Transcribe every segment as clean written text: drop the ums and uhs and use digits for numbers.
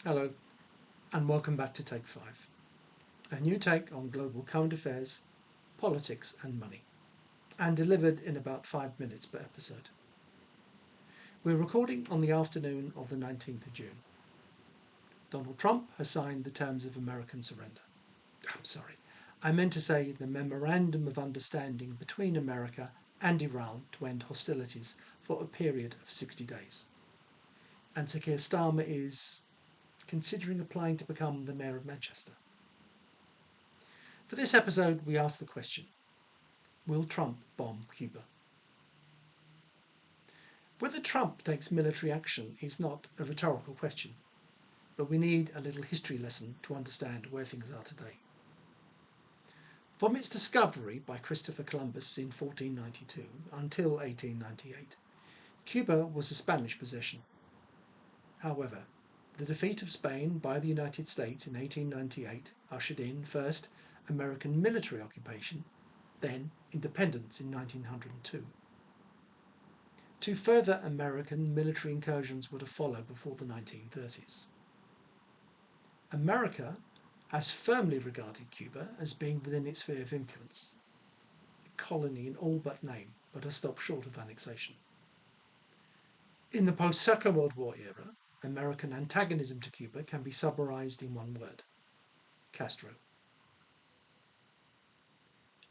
Hello, and welcome back to Take5, a new take on global current affairs, politics, and money, and delivered in about 5 minutes per episode. We're recording on the afternoon of the 19th of June. Donald Trump has signed the terms of American surrender. I meant to say the Memorandum of Understanding between America and Iran to end hostilities for a period of 60 days. And Sir Keir Starmer is considering applying to become the Mayor of Manchester. For this episode, we ask the question, will Trump bomb Cuba? Whether Trump takes military action is not a rhetorical question, but we need a little history lesson to understand where things are today. From its discovery by Christopher Columbus in 1492 until 1898, Cuba was a Spanish possession. However, the defeat of Spain by the United States in 1898 ushered in first American military occupation, then independence in 1902. Two further American military incursions were to follow before the 1930s. America has firmly regarded Cuba as being within its sphere of influence, a colony in all but name, but has stopped short of annexation. In the post-Second World War era, American antagonism to Cuba can be summarized in one word: Castro.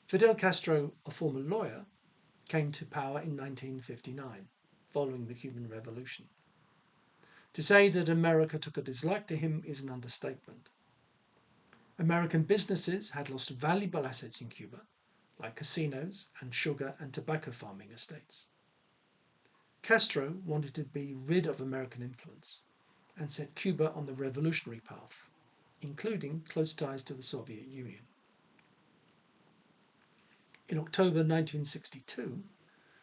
Fidel Castro, a former lawyer, came to power in 1959, following the Cuban Revolution. To say that America took a dislike to him is an understatement. American businesses had lost valuable assets in Cuba, like casinos and sugar and tobacco farming estates. Castro wanted to be rid of American influence and set Cuba on the revolutionary path, including close ties to the Soviet Union. In October 1962,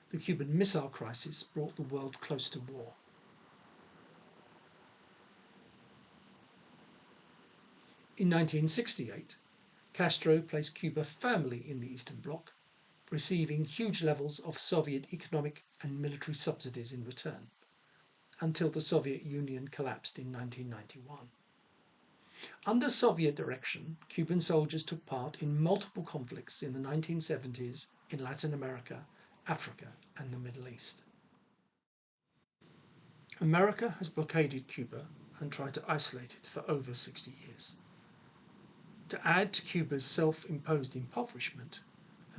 the Cuban Missile Crisis brought the world close to war. In 1968, Castro placed Cuba firmly in the Eastern Bloc, receiving huge levels of Soviet economic and military subsidies in return, until the Soviet Union collapsed in 1991. Under Soviet direction, Cuban soldiers took part in multiple conflicts in the 1970s in Latin America, Africa, and the Middle East. America has blockaded Cuba and tried to isolate it for over 60 years. To add to Cuba's self-imposed impoverishment,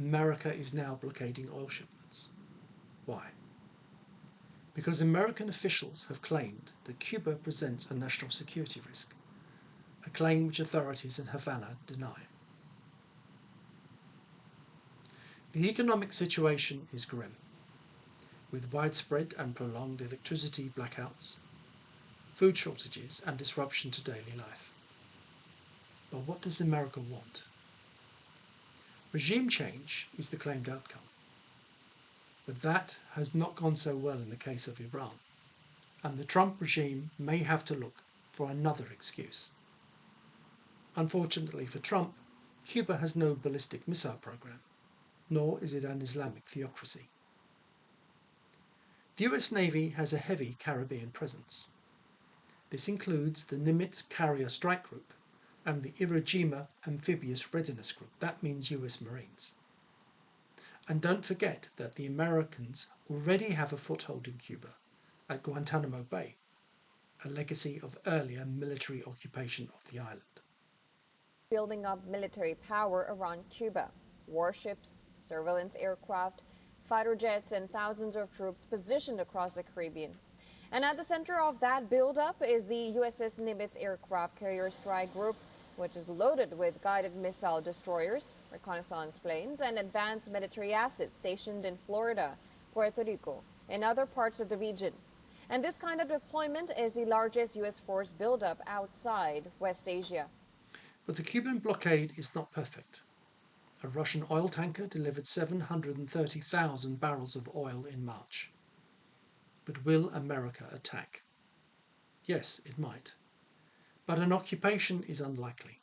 America is now blockading oil shipments. Why? Because American officials have claimed that Cuba presents a national security risk, a claim which authorities in Havana deny. The economic situation is grim, with widespread and prolonged electricity blackouts, food shortages, and disruption to daily life. But what does America want? Regime change is the claimed outcome. But that has not gone so well in the case of Iran, and the Trump regime may have to look for another excuse. Unfortunately for Trump, Cuba has no ballistic missile program, nor is it an Islamic theocracy. The US Navy has a heavy Caribbean presence. This includes the Nimitz Carrier Strike Group and the Iwo Jima Amphibious Readiness Group. That means US Marines. And don't forget that the Americans already have a foothold in Cuba at Guantanamo Bay, a legacy of earlier military occupation of the island. Building up military power around Cuba. Warships, surveillance aircraft, fighter jets, and thousands of troops positioned across the Caribbean. And at the center of that buildup is the USS Nimitz Aircraft Carrier Strike Group, which is loaded with guided missile destroyers, reconnaissance planes, and advanced military assets stationed in Florida, Puerto Rico, and other parts of the region. And this kind of deployment is the largest U.S. force buildup outside West Asia. But the Cuban blockade is not perfect. A Russian oil tanker delivered 730,000 barrels of oil in March. But will America attack? Yes, it might. But an occupation is unlikely.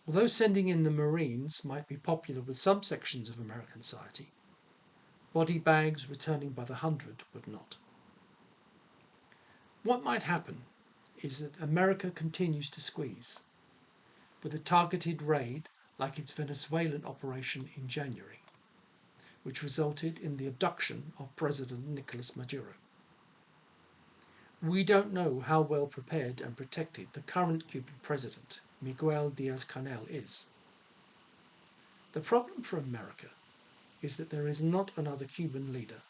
Although sending in the Marines might be popular with some sections of American society, body bags returning by the hundred would not. What might happen is that America continues to squeeze, with a targeted raid like its Venezuelan operation in January, which resulted in the abduction of President Nicolas Maduro. We don't know how well prepared and protected the current Cuban president, Miguel Diaz-Canel, is. The problem for America is that there is not another Cuban leader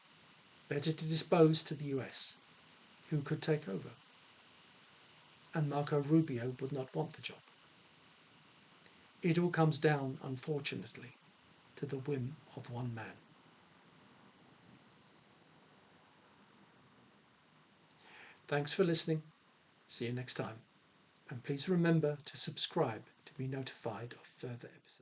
better to dispose to the US who could take over. And Marco Rubio would not want the job. It all comes down, unfortunately, to the whim of one man. Thanks for listening. See you next time. And please remember to subscribe to be notified of further episodes.